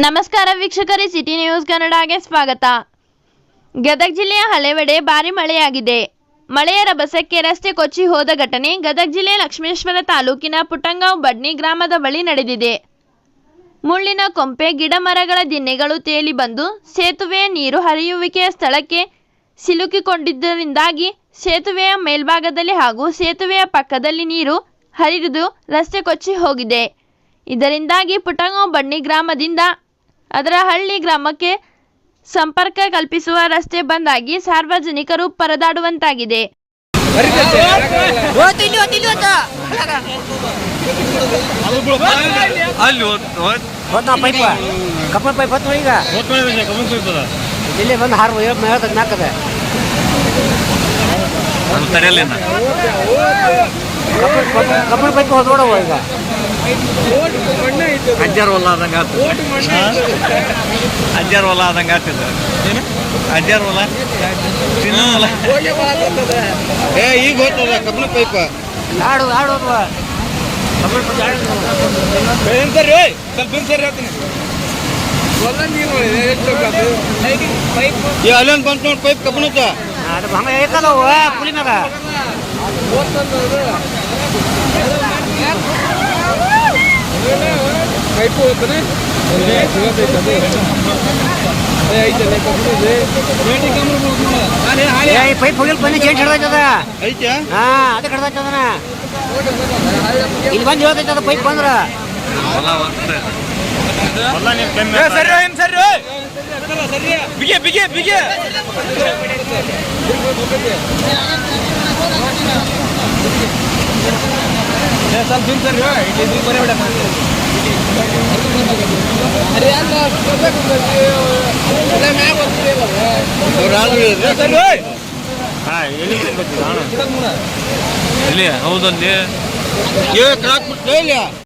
ನಮಸ್ಕಾರ ವೀಕ್ಷಕರೇ, city news ಕನ್ನಡಗೆ ಸ್ವಾಗತ. ಗದಗ ಜಿಲ್ಲೆಯ ಹಲವೆಡೆ ಭಾರಿ ಮಳೆಯಾಗಿದೆ. ಮಳೆಯ ರಭಸಕ್ಕೆ ರಸ್ತೆ ಕೊಚ್ಚಿ ಹೋದ ಘಟನೆ ಗದಗ ಜಿಲ್ಲೆಯ ಲಕ್ಷ್ಮೇಶ್ವರ ತಾಲೂಕಿನ ಪುಟ್ಟಂಗಾಂವ್ ಬಡ್ನಿ ಗ್ರಾಮದ ಬಳಿ ನಡೆದಿದೆ. ಮುಳ್ಳಿನ ಕೊಂಪೆ, ಗಿಡ ಮರಗಳ ದಿಣ್ಣೆಗಳು ತೇಲಿ ಬಂದು ಸೇತುವೆಯ ನೀರು ಹರಿಯುವಿಕೆಯ ಸ್ಥಳಕ್ಕೆ ಸಿಲುಕಿಕೊಂಡಿದ್ದರಿಂದಾಗಿ ಸೇತುವೆಯ ಮೇಲ್ಭಾಗದಲ್ಲಿ ಹಾಗೂ ಸೇತುವೆಯ ಪಕ್ಕದಲ್ಲಿ ನೀರು ಹರಿದು ರಸ್ತೆ ಕೊಚ್ಚಿ ಹೋಗಿದೆ. ಇದರಿಂದಾಗಿ ಪುಟ್ಟಂಗಾಂವ್ ಬಡ್ನಿ ಗ್ರಾಮದಿಂದ ಅದರ ಹಳ್ಳಿ ಗ್ರಾಮಕ್ಕೆ ಸಂಪರ್ಕ ಕಲ್ಪಿಸುವ ರಸ್ತೆ ಬಂದ್ ಆಗಿ ಸಾರ್ವಜನಿಕರು ಪರದಾಡುವಂತಾಗಿದೆ. ಅಜ್ಜಾರು ಹೊಲ ಆದಂಗೆ ಆಗ್ತದೆ. ಅಜ್ಜಾರು ಹೊಲ ಈಗ ಹೋಗ್ತದ ಕಬ್ಬಣ ಪೈಪ ಆಡು ಅಲ್ಲೊಂದು ಬಂತು ನೋಡಿ ಪೈಪ್ ಕಬ್ಬಣದ ಪುಲಿ ಮ್ಯಾಗ ಪೈಪ್ ಹೋಗ್ತಾನೆ ಪೈಪ್ ಹೋಗಿಲ್ ಬನ್ನಿ ಜೇಂಟ್ ಹಿಡ್ದೈತದ ಐತ್ಯಾ ಅದ ಹಿಡ್ದೈತದನ ಇಲ್ಲಿ ಬಂದು ಹೇಳ್ತೈತದ ಪೈಪ್ ಬಂದ್ರ ಬಿಗೆ ಬಿಗೆ ಬಿಗೆ ಸ್ವಲ್ಪ ಸರ್ ಬರೀ ಬಿಡ ಇಲ್ಲಿ ಹೌದಲ್ಲಿ